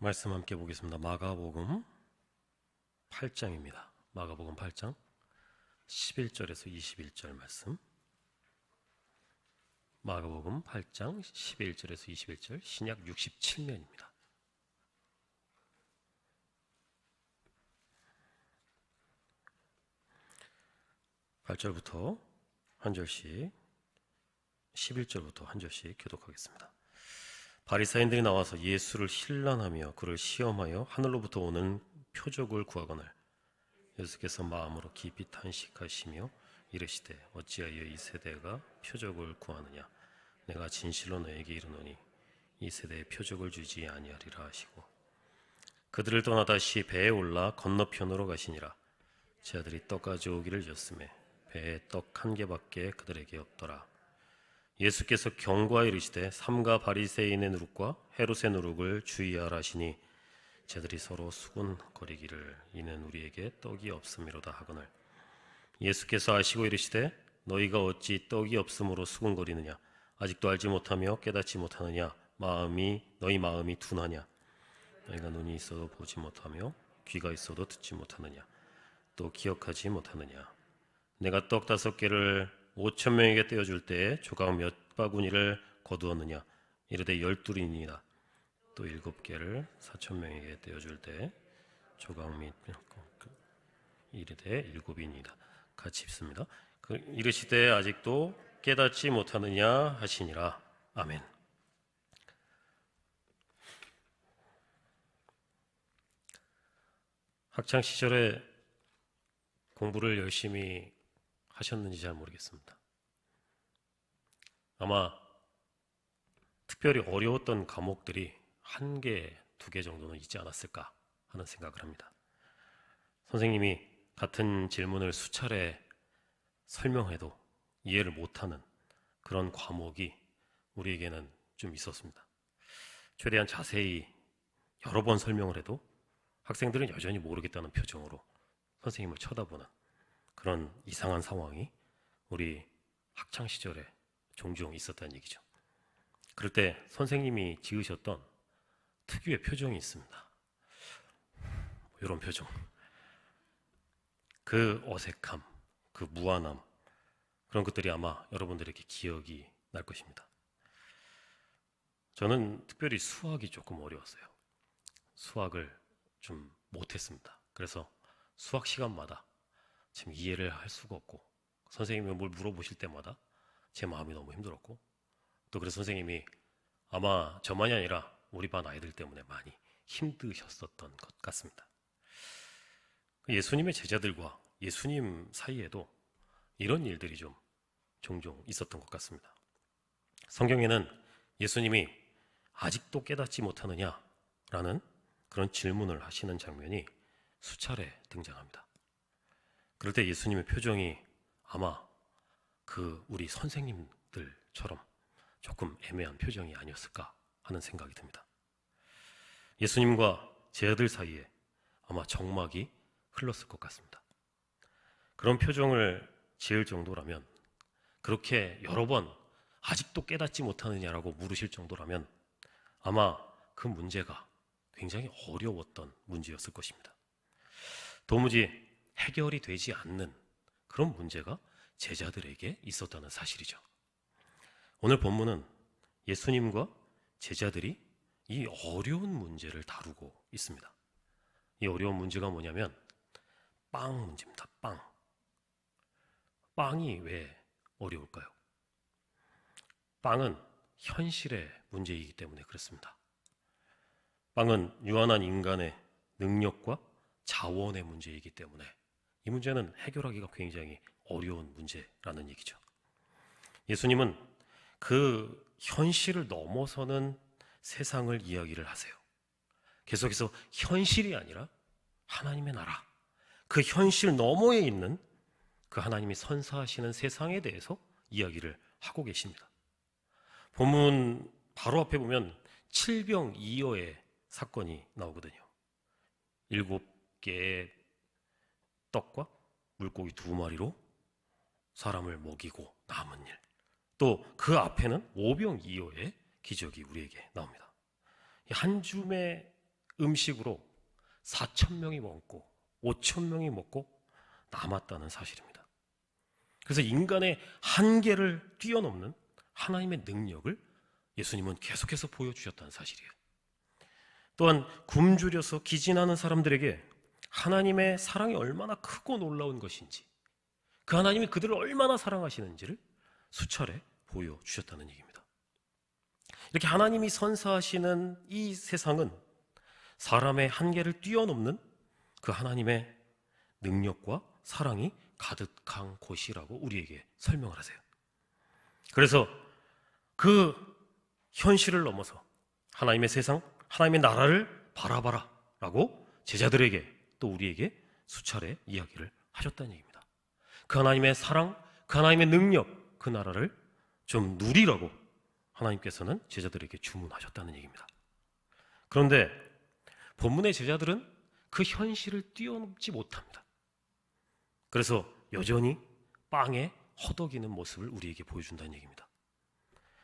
말씀 함께 보겠습니다. 마가복음 8장입니다. 마가복음 8장 11절에서 21절 말씀. 마가복음 8장 11절에서 21절, 신약 67면입니다. (8절부터) 한 절씩, 11절부터 한 절씩 교독하겠습니다. 바리사인들이 나와서 예수를 힐난하며 그를 시험하여 하늘로부터 오는 표적을 구하거늘 예수께서 마음으로 깊이 탄식하시며 이르시되 어찌하여 이 세대가 표적을 구하느냐. 내가 진실로 너에게 이르노니 이 세대에 표적을 주지 아니하리라 하시고 그들을 떠나 다시 배에 올라 건너편으로 가시니라. 제 아들이 떡 가져오기를 줬음에 배에 떡 한 개밖에 그들에게 없더라. 예수께서 경고하여 이르시되 삼가 바리새인의 누룩과 헤롯의 누룩을 주의하라 하시니 쟤들이 서로 수군거리기를 이는 우리에게 떡이 없음이로다 하거늘 예수께서 아시고 이르시되 너희가 어찌 떡이 없음으로 수군거리느냐. 아직도 알지 못하며 깨닫지 못하느냐. 너희 마음이 둔하냐. 너희가 눈이 있어도 보지 못하며 귀가 있어도 듣지 못하느냐. 또 기억하지 못하느냐. 내가 떡 5개를 5,000명에게 떼어줄 때에 조각 몇 바구니를 거두었느냐. 이르되 12이니이다. 또 7개를 4,000명에게 떼어줄 때 조각 및 이르되 7이니이다. 같이 읽습니다. 이르시되 아직도 깨닫지 못하느냐 하시니라. 아멘. 학창 시절에 공부를 열심히 하셨는지 잘 모르겠습니다. 아마 특별히 어려웠던 과목들이 1개, 2개 정도는 있지 않았을까 하는 생각을 합니다. 선생님이 같은 질문을 수차례 설명해도 이해를 못하는 그런 과목이 우리에게는 좀 있었습니다. 최대한 자세히 여러 번 설명을 해도 학생들은 여전히 모르겠다는 표정으로 선생님을 쳐다보는 그런 이상한 상황이 우리 학창시절에 종종 있었다는 얘기죠. 그럴 때 선생님이 지으셨던 특유의 표정이 있습니다. 이런 표정. 그 어색함, 그 무안함, 그런 것들이 아마 여러분들에게 기억이 날 것입니다. 저는 특별히 수학이 조금 어려웠어요. 수학을 좀 못했습니다. 그래서 수학 시간마다 지금 이해를 할 수가 없고 선생님이 뭘 물어보실 때마다 제 마음이 너무 힘들었고 또 그래서 선생님이 아마 저만이 아니라 우리 반 아이들 때문에 많이 힘드셨었던 것 같습니다. 예수님의 제자들과 예수님 사이에도 이런 일들이 좀 종종 있었던 것 같습니다. 성경에는 예수님이 아직도 깨닫지 못하느냐라는 그런 질문을 하시는 장면이 수차례 등장합니다. 그럴 때 예수님의 표정이 아마 우리 선생님들처럼 조금 애매한 표정이 아니었을까 하는 생각이 듭니다. 예수님과 제자들 사이에 아마 정막이 흘렀을 것 같습니다. 그런 표정을 지을 정도라면, 그렇게 여러 번 아직도 깨닫지 못하느냐라고 물으실 정도라면 아마 그 문제가 굉장히 어려웠던 문제였을 것입니다. 도무지 해결이 되지 않는 그런 문제가 제자들에게 있었다는 사실이죠. 오늘 본문은 예수님과 제자들이 이 어려운 문제를 다루고 있습니다. 이 어려운 문제가 뭐냐면 빵 문제입니다. 빵이 왜 어려울까요? 빵은 현실의 문제이기 때문에 그렇습니다. 빵은 유한한 인간의 능력과 자원의 문제이기 때문에 이 문제는 해결하기가 굉장히 어려운 문제라는 얘기죠. 예수님은 그 현실을 넘어서는 세상을 이야기를 하세요. 계속해서 현실이 아니라 하나님의 나라, 그 현실 너머에 있는 그 하나님이 선사하시는 세상에 대해서 이야기를 하고 계십니다. 본문 바로 앞에 보면 칠병이어의 사건이 나오거든요. 7개의 떡과 물고기 2마리로 사람을 먹이고 남은 일. 또 그 앞에는 오병이어의 기적이 우리에게 나옵니다. 한 줌의 음식으로 4,000명이 먹고 5,000명이 먹고 남았다는 사실입니다. 그래서 인간의 한계를 뛰어넘는 하나님의 능력을 예수님은 계속해서 보여주셨다는 사실이에요. 또한 굶주려서 기진하는 사람들에게 하나님의 사랑이 얼마나 크고 놀라운 것인지, 그 하나님이 그들을 얼마나 사랑하시는지를 수차례 보여주셨다는 얘기입니다. 이렇게 하나님이 선사하시는 이 세상은 사람의 한계를 뛰어넘는 그 하나님의 능력과 사랑이 가득한 곳이라고 우리에게 설명을 하세요. 그래서 그 현실을 넘어서 하나님의 세상, 하나님의 나라를 바라봐라 라고 제자들에게 또 우리에게 수차례 이야기를 하셨다는 얘기입니다. 그 하나님의 사랑, 그 하나님의 능력, 그 나라를 좀 누리라고 하나님께서는 제자들에게 주문하셨다는 얘기입니다. 그런데 본문의 제자들은 그 현실을 뛰어넘지 못합니다. 그래서 여전히 빵에 허덕이는 모습을 우리에게 보여준다는 얘기입니다.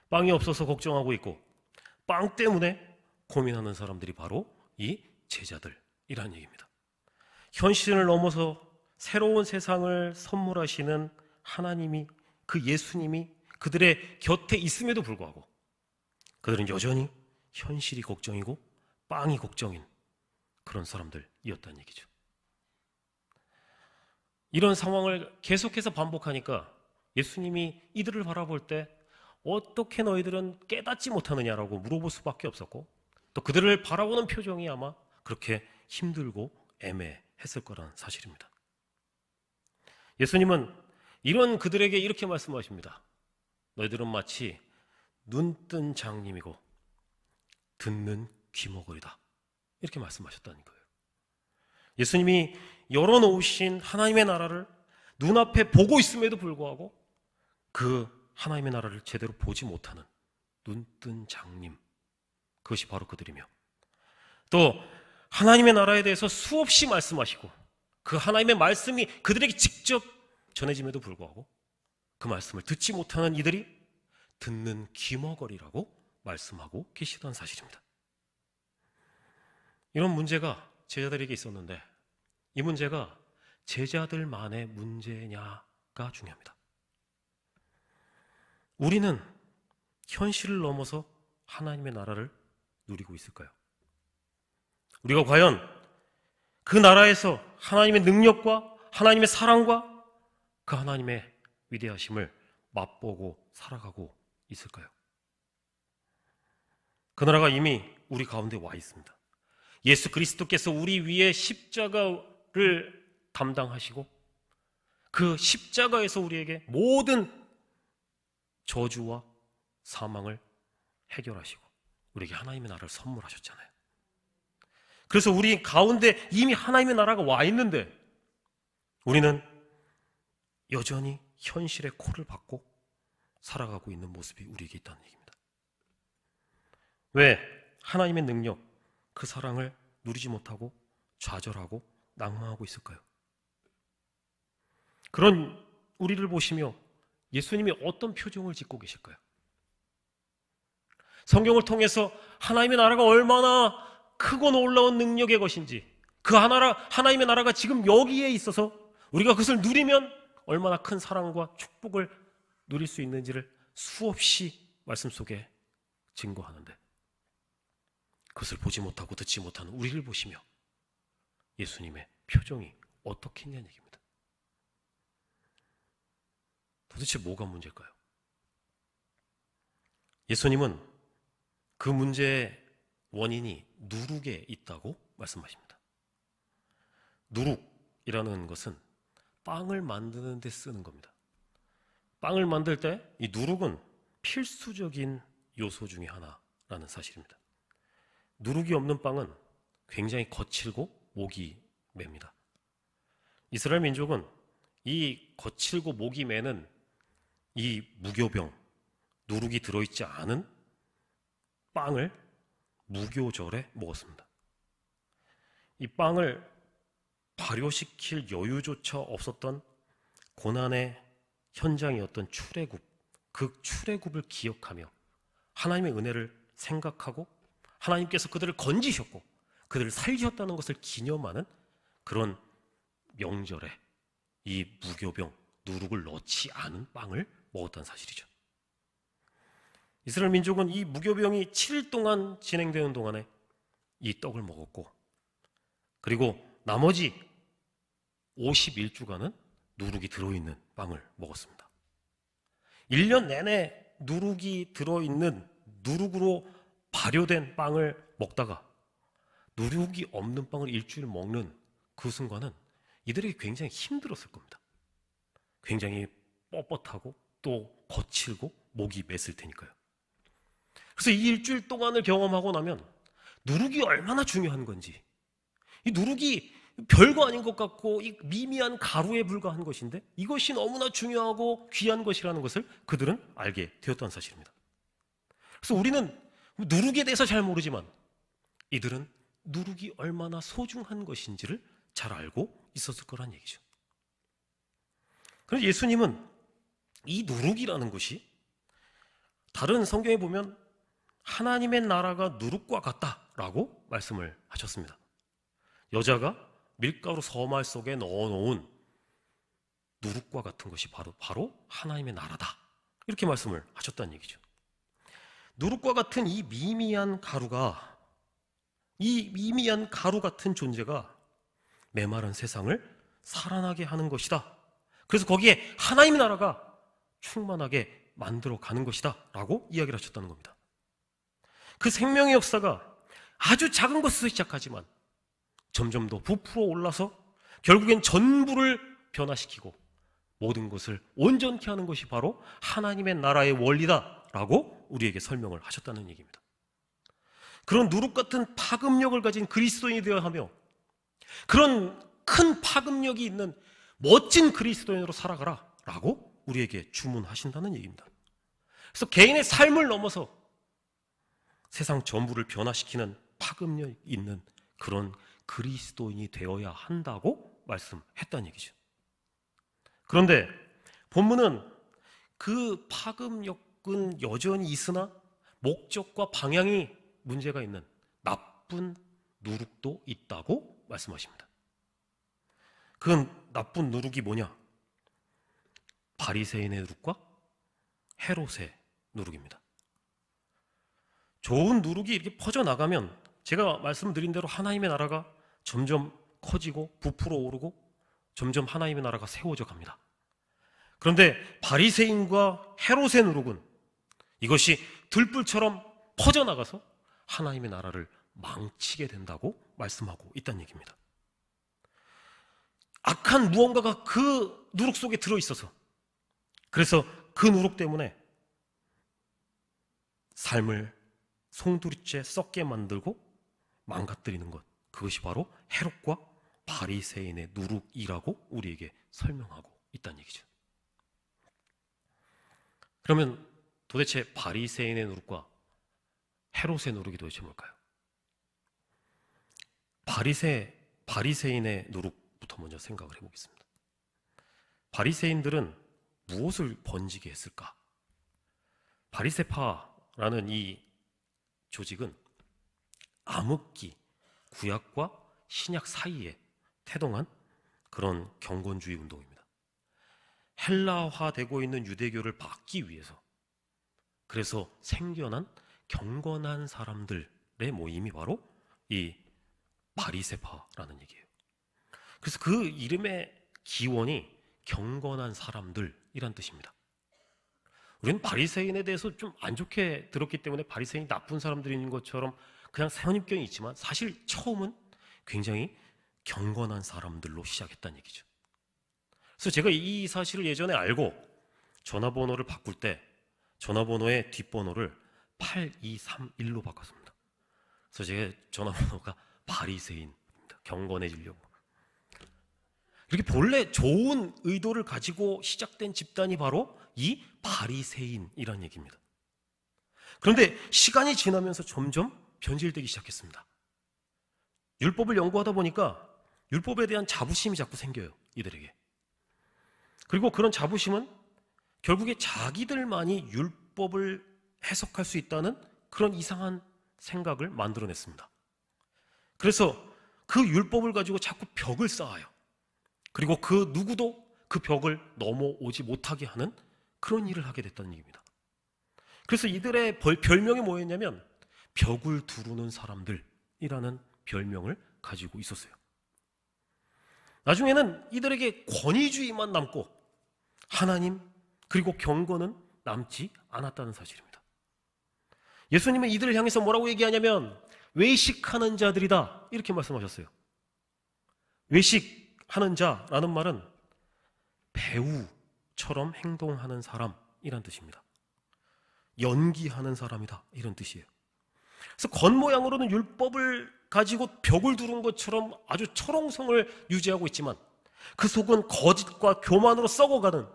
빵이 없어서 걱정하고 있고 빵 때문에 고민하는 사람들이 바로 이 제자들이라는 얘기입니다. 현실을 넘어서 새로운 세상을 선물하시는 하나님이, 그 예수님이 그들의 곁에 있음에도 불구하고 그들은 여전히 현실이 걱정이고 빵이 걱정인 그런 사람들이었다는 얘기죠. 이런 상황을 계속해서 반복하니까 예수님이 이들을 바라볼 때 어떻게 너희들은 깨닫지 못하느냐라고 물어볼 수밖에 없었고, 또 그들을 바라보는 표정이 아마 그렇게 힘들고 애매했을 거라는 사실입니다. 예수님은 이런 그들에게 이렇게 말씀하십니다. 너희들은 마치 눈뜬 장님이고 듣는 귀머거리다, 이렇게 말씀하셨다는 거예요. 예수님이 열어놓으신 하나님의 나라를 눈앞에 보고 있음에도 불구하고 그 하나님의 나라를 제대로 보지 못하는 눈뜬 장님, 그것이 바로 그들이며, 또 하나님의 나라에 대해서 수없이 말씀하시고 그 하나님의 말씀이 그들에게 직접 전해짐에도 불구하고 그 말씀을 듣지 못하는 이들이 듣는 귀머거리라고 말씀하고 계시던 사실입니다. 이런 문제가 제자들에게 있었는데 이 문제가 제자들만의 문제냐가 중요합니다. 우리는 현실을 넘어서 하나님의 나라를 누리고 있을까요? 우리가 과연 그 나라에서 하나님의 능력과 하나님의 사랑과 그 하나님의 위대하심을 맛보고 살아가고 있을까요? 그 나라가 이미 우리 가운데 와 있습니다. 예수 그리스도께서 우리 위에 십자가를 담당하시고 그 십자가에서 우리에게 모든 저주와 사망을 해결하시고 우리에게 하나님의 나라를 선물하셨잖아요. 그래서 우리 가운데 이미 하나님의 나라가 와 있는데 우리는 여전히 현실의 코를 박고 살아가고 있는 모습이 우리에게 있다는 얘기입니다. 왜 하나님의 능력, 그 사랑을 누리지 못하고 좌절하고 낭망하고 있을까요? 그런 우리를 보시며 예수님이 어떤 표정을 짓고 계실까요? 성경을 통해서 하나님의 나라가 얼마나 크고 놀라운 능력의 것인지, 그 하나님의 나라가 지금 여기에 있어서 우리가 그것을 누리면 얼마나 큰 사랑과 축복을 누릴 수 있는지를 수없이 말씀 속에 증거하는데 그것을 보지 못하고 듣지 못하는 우리를 보시며 예수님의 표정이 어떻게 있냐는 얘기입니다. 도대체 뭐가 문제일까요? 예수님은 그 문제의 원인이 누룩에 있다고 말씀하십니다. 누룩이라는 것은 빵을 만드는 데 쓰는 겁니다. 빵을 만들 때 이 누룩은 필수적인 요소 중에 하나라는 사실입니다. 누룩이 없는 빵은 굉장히 거칠고 목이 맵니다. 이스라엘 민족은 이 거칠고 목이 매는 이 무교병, 누룩이 들어있지 않은 빵을 무교절에 먹었습니다. 이 빵을 발효시킬 여유조차 없었던 고난의 현장이었던 출애굽, 그 출애굽을 기억하며 하나님의 은혜를 생각하고 하나님께서 그들을 건지셨고 그들을 살리셨다는 것을 기념하는 그런 명절에 이 무교병, 누룩을 넣지 않은 빵을 먹었다는 사실이죠. 이스라엘 민족은 이 무교병이 7일 동안 진행되는 동안에 이 떡을 먹었고, 그리고 나머지 51주간은 누룩이 들어있는 빵을 먹었습니다. 1년 내내 누룩이 들어있는, 누룩으로 발효된 빵을 먹다가 누룩이 없는 빵을 일주일 먹는 그 순간은 이들에게 굉장히 힘들었을 겁니다. 굉장히 뻣뻣하고 또 거칠고 목이 맸을 테니까요. 그래서 이 일주일 동안을 경험하고 나면 누룩이 얼마나 중요한 건지, 이 누룩이 별거 아닌 것 같고 이 미미한 가루에 불과한 것인데 이것이 너무나 중요하고 귀한 것이라는 것을 그들은 알게 되었다는 사실입니다. 그래서 우리는 누룩에 대해서 잘 모르지만 이들은 누룩이 얼마나 소중한 것인지를 잘 알고 있었을 거란 얘기죠. 그런데 예수님은 이 누룩이라는 것이 다른 성경에 보면 하나님의 나라가 누룩과 같다라고 말씀을 하셨습니다. 여자가 밀가루 서말 속에 넣어놓은 누룩과 같은 것이 바로 하나님의 나라다, 이렇게 말씀을 하셨다는 얘기죠. 누룩과 같은 이 미미한 가루 같은 존재가 메마른 세상을 살아나게 하는 것이다. 그래서 거기에 하나님의 나라가 충만하게 만들어가는 것이다 라고 이야기를 하셨다는 겁니다. 그 생명의 역사가 아주 작은 것에서 시작하지만 점점 더 부풀어 올라서 결국엔 전부를 변화시키고 모든 것을 온전케 하는 것이 바로 하나님의 나라의 원리다라고 우리에게 설명을 하셨다는 얘기입니다. 그런 누룩 같은 파급력을 가진 그리스도인이 되어야 하며 그런 큰 파급력이 있는 멋진 그리스도인으로 살아가라 라고 우리에게 주문하신다는 얘기입니다. 그래서 개인의 삶을 넘어서 세상 전부를 변화시키는 파급력 있는 그런 그리스도인이 되어야 한다고 말씀했다는 얘기죠. 그런데 본문은 그 파급력은 여전히 있으나 목적과 방향이 문제가 있는 나쁜 누룩도 있다고 말씀하십니다. 그 나쁜 누룩이 뭐냐? 바리새인의 누룩과 헤롯의 누룩입니다. 좋은 누룩이 이렇게 퍼져나가면 제가 말씀드린 대로 하나님의 나라가 점점 커지고 부풀어 오르고 점점 하나님의 나라가 세워져 갑니다. 그런데 바리새인과 헤롯의 누룩은 이것이 들불처럼 퍼져나가서 하나님의 나라를 망치게 된다고 말씀하고 있다는 얘기입니다. 악한 무언가가 그 누룩 속에 들어있어서, 그래서 그 누룩 때문에 삶을 송두리째 썩게 만들고 망가뜨리는 것, 그것이 바로 헤롯과 바리새인의 누룩이라고 우리에게 설명하고 있다는 얘기죠. 그러면 도대체 바리새인의 누룩과 헤롯의 누룩이 도대체 뭘까요? 바리새인의 누룩부터 먼저 생각을 해보겠습니다. 바리새인들은 무엇을 번지게 했을까? 바리새파라는 이 조직은 암흑기, 구약과 신약 사이에 태동한 그런 경건주의 운동입니다. 헬라화되고 있는 유대교를 막기 위해서, 그래서 생겨난 경건한 사람들의 모임이 바로 이 바리새파라는 얘기예요. 그래서 그 이름의 기원이 경건한 사람들이란 뜻입니다. 우리는 바리새인에 대해서 좀 안 좋게 들었기 때문에 바리새인이 나쁜 사람들인 것처럼 그냥 선입견이 있지만 사실 처음은 굉장히 경건한 사람들로 시작했다는 얘기죠. 그래서 제가 이 사실을 예전에 알고 전화번호를 바꿀 때 전화번호의 뒷번호를 8231로 바꿨습니다. 그래서 제 전화번호가 바리새인입니다. 경건해지려고. 이렇게 본래 좋은 의도를 가지고 시작된 집단이 바로 이 바리새인이라는 얘기입니다. 그런데 시간이 지나면서 점점 변질되기 시작했습니다. 율법을 연구하다 보니까 율법에 대한 자부심이 자꾸 생겨요, 이들에게. 그리고 그런 자부심은 결국에 자기들만이 율법을 해석할 수 있다는 그런 이상한 생각을 만들어냈습니다. 그래서 그 율법을 가지고 자꾸 벽을 쌓아요. 그리고 그 누구도 그 벽을 넘어오지 못하게 하는 그런 일을 하게 됐다는 얘기입니다. 그래서 이들의 별명이 뭐였냐면 벽을 두르는 사람들이라는 별명을 가지고 있었어요. 나중에는 이들에게 권위주의만 남고 하나님 그리고 경건은 남지 않았다는 사실입니다. 예수님은 이들을 향해서 뭐라고 얘기하냐면 외식하는 자들이다 이렇게 말씀하셨어요. 외식하는 자라는 말은 배우처럼 행동하는 사람이란 뜻입니다. 연기하는 사람이다 이런 뜻이에요. 그래서 겉모양으로는 율법을 가지고 벽을 두른 것처럼 아주 철옹성을 유지하고 있지만 그 속은 거짓과 교만으로 썩어가는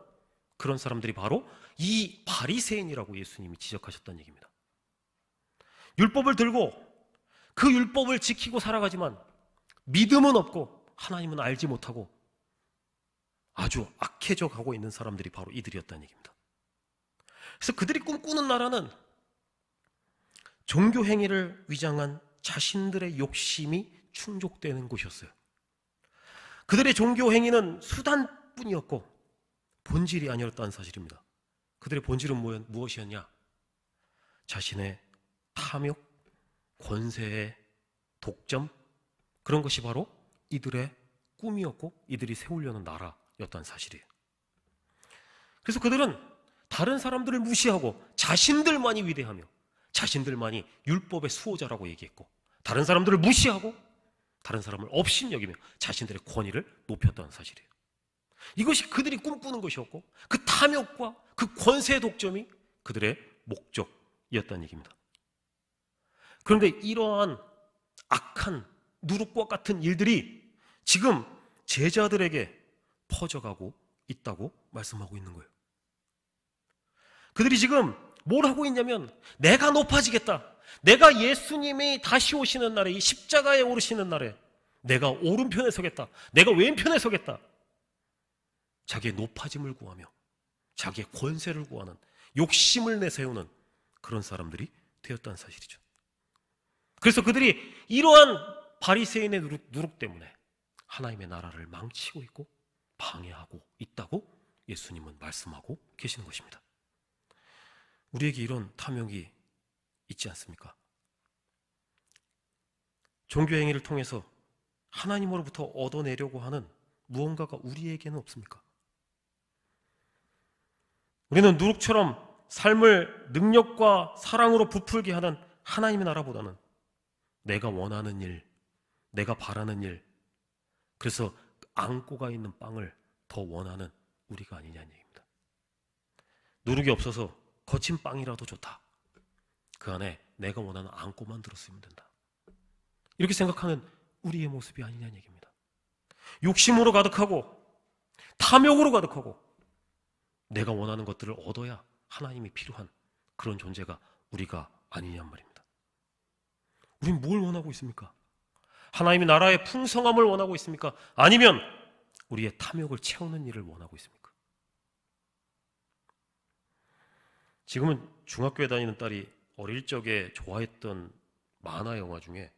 그런 사람들이 바로 이 바리새인이라고 예수님이 지적하셨다는 얘기입니다. 율법을 들고 그 율법을 지키고 살아가지만 믿음은 없고 하나님은 알지 못하고 아주 악해져 가고 있는 사람들이 바로 이들이었다는 얘기입니다. 그래서 그들이 꿈꾸는 나라는 종교 행위를 위장한 자신들의 욕심이 충족되는 곳이었어요. 그들의 종교 행위는 수단뿐이었고 본질이 아니었다는 사실입니다. 그들의 본질은 무엇이었냐? 자신의 탐욕, 권세의 독점, 그런 것이 바로 이들의 꿈이었고 이들이 세우려는 나라였다는 사실이에요. 그래서 그들은 다른 사람들을 무시하고 자신들만이 위대하며 자신들만이 율법의 수호자라고 얘기했고 다른 사람들을 무시하고 다른 사람을 업신여기며 자신들의 권위를 높였다는 사실이에요. 이것이 그들이 꿈꾸는 것이었고 그 탐욕과 그 권세의 독점이 그들의 목적이었다는 얘기입니다. 그런데 이러한 악한 누룩과 같은 일들이 지금 제자들에게 퍼져가고 있다고 말씀하고 있는 거예요. 그들이 지금 뭘 하고 있냐면 내가 높아지겠다. 내가 예수님이 다시 오시는 날에 이 십자가에 오르시는 날에 내가 오른편에 서겠다. 내가 왼편에 서겠다. 자기의 높아짐을 구하며 자기의 권세를 구하는 욕심을 내세우는 그런 사람들이 되었다는 사실이죠. 그래서 그들이 이러한 바리새인의 누룩 때문에 하나님의 나라를 망치고 있고 방해하고 있다고 예수님은 말씀하고 계시는 것입니다. 우리에게 이런 탐욕이 있지 않습니까? 종교 행위를 통해서 하나님으로부터 얻어내려고 하는 무언가가 우리에게는 없습니까? 우리는 누룩처럼 삶을 능력과 사랑으로 부풀게 하는 하나님의 나라보다는 내가 원하는 일, 내가 바라는 일, 그래서 안고가 있는 빵을 더 원하는 우리가 아니냐는 얘기입니다. 누룩이 없어서 거친 빵이라도 좋다. 그 안에 내가 원하는 안고만 들었으면 된다. 이렇게 생각하는 우리의 모습이 아니냐는 얘기입니다. 욕심으로 가득하고 탐욕으로 가득하고 내가 원하는 것들을 얻어야 하나님이 필요한 그런 존재가 우리가 아니냔 말입니다. 우린 뭘 원하고 있습니까? 하나님의 나라의 풍성함을 원하고 있습니까? 아니면 우리의 탐욕을 채우는 일을 원하고 있습니까? 지금은 중학교에 다니는 딸이 어릴 적에 좋아했던 만화 영화 중에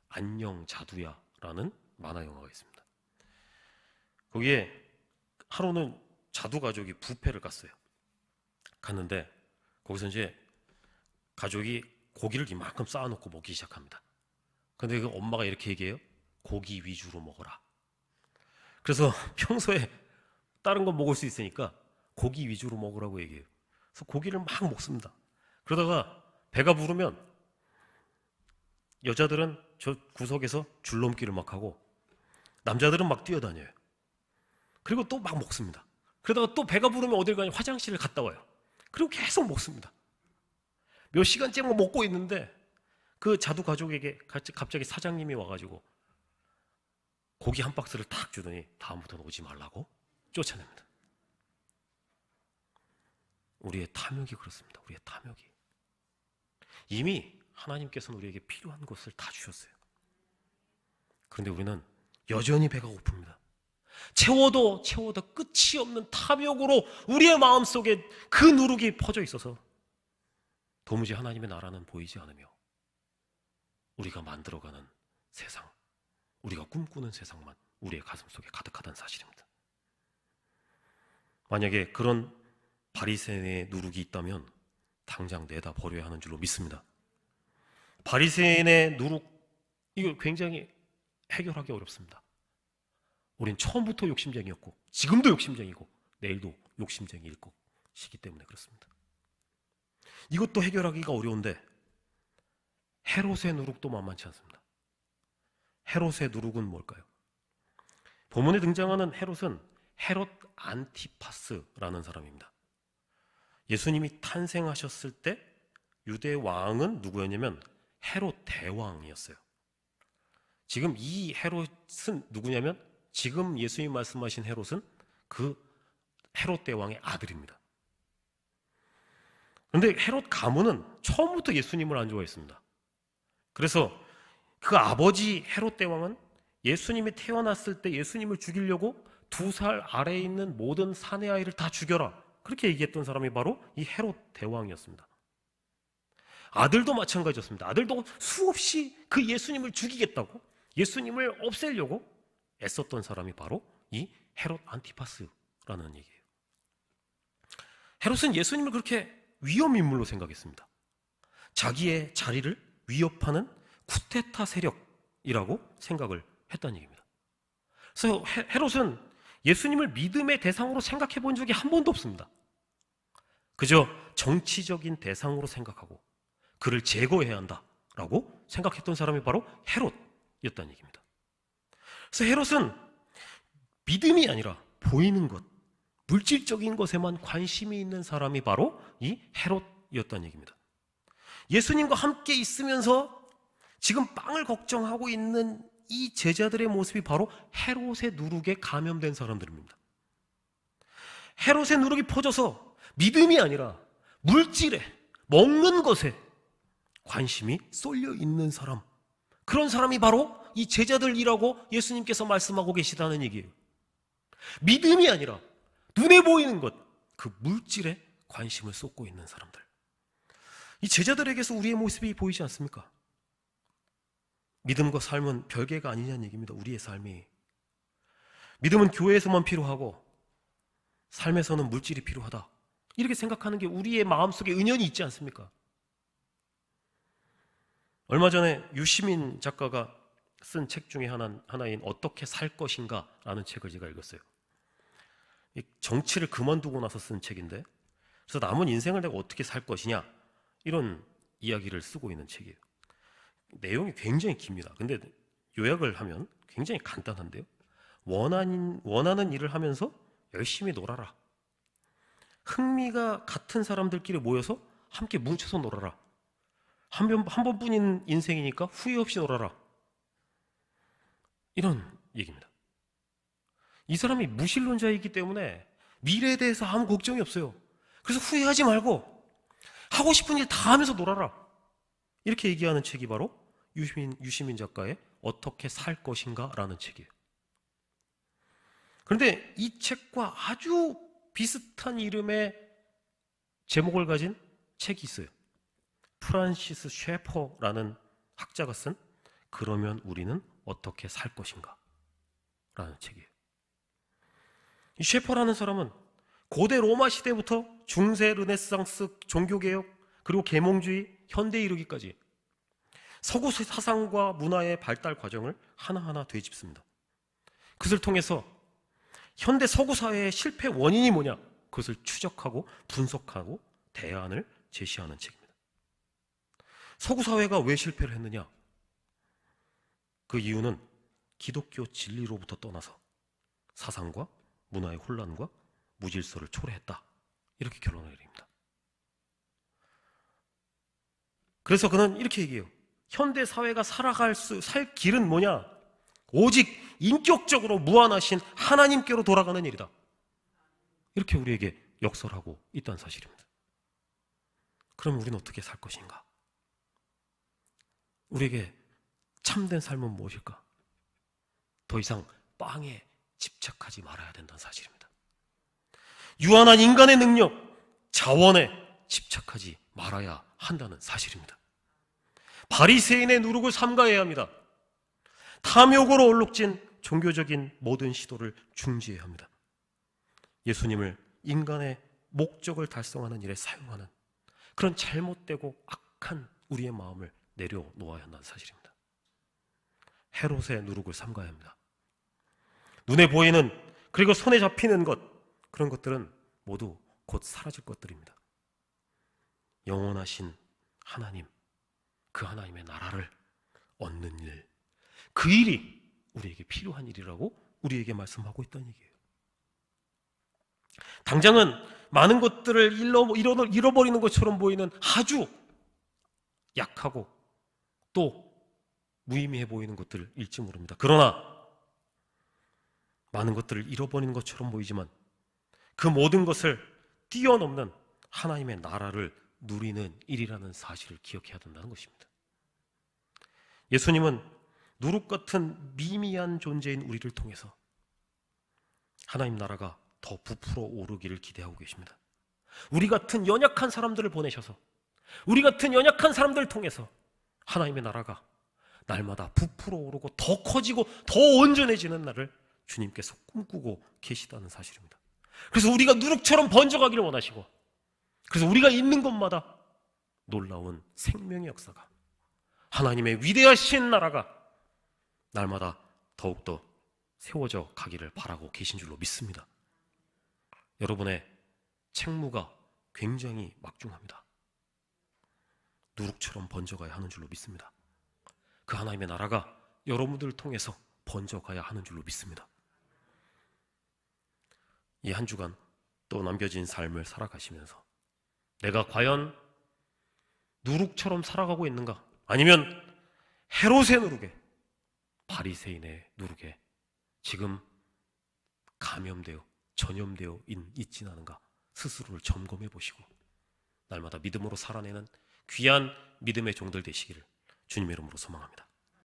안녕 자두야라는 만화 영화가 있습니다. 거기에 하루는 자두 가족이 뷔페를 갔어요. 갔는데 거기서 이제 가족이 고기를 이만큼 쌓아놓고 먹기 시작합니다. 근데 그 엄마가 이렇게 얘기해요. 고기 위주로 먹어라. 그래서 평소에 다른 건 먹을 수 있으니까 고기 위주로 먹으라고 얘기해요. 그래서 고기를 막 먹습니다. 그러다가 배가 부르면 여자들은 저 구석에서 줄넘기를 막 하고 남자들은 막 뛰어다녀요. 그리고 또 막 먹습니다. 그러다가 또 배가 부르면 어딜 가냐 화장실을 갔다 와요. 그리고 계속 먹습니다. 몇 시간째 먹고 있는데 그 자두 가족에게 갑자기 사장님이 와가지고 고기 한 박스를 탁 주더니 다음부터는 오지 말라고 쫓아냅니다. 우리의 탐욕이 그렇습니다. 우리의 탐욕이. 이미 하나님께서는 우리에게 필요한 것을 다 주셨어요. 그런데 우리는 여전히 배가 고픕니다. 채워도 끝이 없는 탐욕으로 우리의 마음속에 그 누룩이 퍼져 있어서 도무지 하나님의 나라는 보이지 않으며 우리가 만들어가는 세상, 우리가 꿈꾸는 세상만 우리의 가슴 속에 가득하다는 사실입니다. 만약에 그런 바리새인의 누룩이 있다면 당장 내다 버려야 하는 줄로 믿습니다. 바리새인의 누룩, 이거 굉장히 해결하기 어렵습니다. 우린 처음부터 욕심쟁이였고 지금도 욕심쟁이고 내일도 욕심쟁이일 것이기 때문에 그렇습니다. 이것도 해결하기가 어려운데 헤롯의 누룩도 만만치 않습니다. 헤롯의 누룩은 뭘까요? 본문에 등장하는 헤롯은 헤롯 안티파스라는 사람입니다. 예수님이 탄생하셨을 때 유대 왕은 누구였냐면 헤롯 대왕이었어요. 지금 이 헤롯은 누구냐면 지금 예수님 말씀하신 헤롯은 그 헤롯 대왕의 아들입니다. 그런데 헤롯 가문은 처음부터 예수님을 안 좋아했습니다. 그래서 그 아버지 헤롯 대왕은 예수님이 태어났을 때 예수님을 죽이려고 2살 아래에 있는 모든 사내 아이를 다 죽여라, 그렇게 얘기했던 사람이 바로 이 헤롯 대왕이었습니다. 아들도 마찬가지였습니다. 아들도 수없이 그 예수님을 죽이겠다고, 예수님을 없애려고 애썼던 사람이 바로 이 헤롯 안티파스라는 얘기예요. 헤롯은 예수님을 그렇게 위험인물로 생각했습니다. 자기의 자리를 위협하는 쿠데타 세력이라고 생각을 했다는 얘기입니다. 그래서 헤롯은 예수님을 믿음의 대상으로 생각해 본 적이 한 번도 없습니다. 그저 정치적인 대상으로 생각하고 그를 제거해야 한다라고 생각했던 사람이 바로 헤롯이었다는 얘기입니다. 그래서 헤롯은 믿음이 아니라 보이는 것, 물질적인 것에만 관심이 있는 사람이 바로 이 헤롯이었다는 얘기입니다. 예수님과 함께 있으면서 지금 빵을 걱정하고 있는 이 제자들의 모습이 바로 헤롯의 누룩에 감염된 사람들입니다. 헤롯의 누룩이 퍼져서 믿음이 아니라 물질에, 먹는 것에 관심이 쏠려 있는 사람, 그런 사람이 바로 이 제자들이라고 예수님께서 말씀하고 계시다는 얘기예요. 믿음이 아니라 눈에 보이는 것, 그 물질에 관심을 쏟고 있는 사람들. 이 제자들에게서 우리의 모습이 보이지 않습니까? 믿음과 삶은 별개가 아니냐는 얘기입니다. 우리의 삶이. 믿음은 교회에서만 필요하고 삶에서는 물질이 필요하다, 이렇게 생각하는 게 우리의 마음속에 은연히 있지 않습니까? 얼마 전에 유시민 작가가 쓴 책 중에 하나인 어떻게 살 것인가 라는 책을 제가 읽었어요. 정치를 그만두고 나서 쓴 책인데, 그래서 남은 인생을 내가 어떻게 살 것이냐, 이런 이야기를 쓰고 있는 책이에요. 내용이 굉장히 깁니다. 근데 요약을 하면 굉장히 간단한데요. 원하는 일을 하면서 열심히 놀아라. 흥미가 같은 사람들끼리 모여서 함께 뭉쳐서 놀아라. 한 번뿐인 인생이니까 후회 없이 놀아라. 이런 얘기입니다. 이 사람이 무신론자이기 때문에 미래에 대해서 아무 걱정이 없어요. 그래서 후회하지 말고 하고 싶은 일 다 하면서 놀아라, 이렇게 얘기하는 책이 바로 유시민 작가의 어떻게 살 것인가 라는 책이에요. 그런데 이 책과 아주 비슷한 이름의 제목을 가진 책이 있어요. 프란시스 셰퍼라는 학자가 쓴 그러면 우리는 어떻게 살 것인가 라는 책이에요. 이 셰퍼라는 사람은 고대 로마 시대부터 중세 르네상스 종교개혁, 그리고 계몽주의, 현대에 이르기까지 서구 사상과 문화의 발달 과정을 하나하나 되짚습니다. 그것을 통해서 현대 서구 사회의 실패 원인이 뭐냐, 그것을 추적하고 분석하고 대안을 제시하는 책입니다. 서구 사회가 왜 실패를 했느냐? 그 이유는 기독교 진리로부터 떠나서 사상과 문화의 혼란과 무질서를 초래했다, 이렇게 결론을 내립니다. 그래서 그는 이렇게 얘기해요. 현대 사회가 살 길은 뭐냐? 오직 인격적으로 무한하신 하나님께로 돌아가는 일이다, 이렇게 우리에게 역설하고 있다는 사실입니다. 그럼 우리는 어떻게 살 것인가? 우리에게 참된 삶은 무엇일까? 더 이상 빵에 집착하지 말아야 된다는 사실입니다. 유한한 인간의 능력, 자원에 집착하지 말아야 한다는 사실입니다. 바리새인의 누룩을 삼가해야 합니다. 탐욕으로 얼룩진 종교적인 모든 시도를 중지해야 합니다. 예수님을 인간의 목적을 달성하는 일에 사용하는 그런 잘못되고 악한 우리의 마음을 내려놓아야 한다는 사실입니다. 헤롯의 누룩을 삼가야 합니다. 눈에 보이는 그리고 손에 잡히는 것, 그런 것들은 모두 곧 사라질 것들입니다. 영원하신 하나님, 그 하나님의 나라를 얻는 일, 그 일이 우리에게 필요한 일이라고 우리에게 말씀하고 있다는 얘기예요. 당장은 많은 것들을 잃어버리는 것처럼 보이는 아주 약하고 또 무의미해 보이는 것들일지 모릅니다. 그러나 많은 것들을 잃어버리는 것처럼 보이지만 그 모든 것을 뛰어넘는 하나님의 나라를 누리는 일이라는 사실을 기억해야 된다는 것입니다. 예수님은 누룩 같은 미미한 존재인 우리를 통해서 하나님 나라가 더 부풀어 오르기를 기대하고 계십니다. 우리 같은 연약한 사람들을 보내셔서 우리 같은 연약한 사람들을 통해서 하나님의 나라가 날마다 부풀어 오르고 더 커지고 더 온전해지는 날을 주님께서 꿈꾸고 계시다는 사실입니다. 그래서 우리가 누룩처럼 번져가기를 원하시고, 그래서 우리가 있는 곳마다 놀라운 생명의 역사가, 하나님의 위대하신 나라가 날마다 더욱더 세워져 가기를 바라고 계신 줄로 믿습니다. 여러분의 책무가 굉장히 막중합니다. 누룩처럼 번져가야 하는 줄로 믿습니다. 그 하나님의 나라가 여러분들을 통해서 번져가야 하는 줄로 믿습니다. 이 한 주간 또 남겨진 삶을 살아가시면서 내가 과연 누룩처럼 살아가고 있는가? 아니면 헤롯의 누룩에, 바리새인의 누룩에 지금 감염되어 전염되어 있진 않은가? 스스로를 점검해 보시고 날마다 믿음으로 살아내는 귀한 믿음의 종들 되시기를 주님의 이름으로 소망합니다.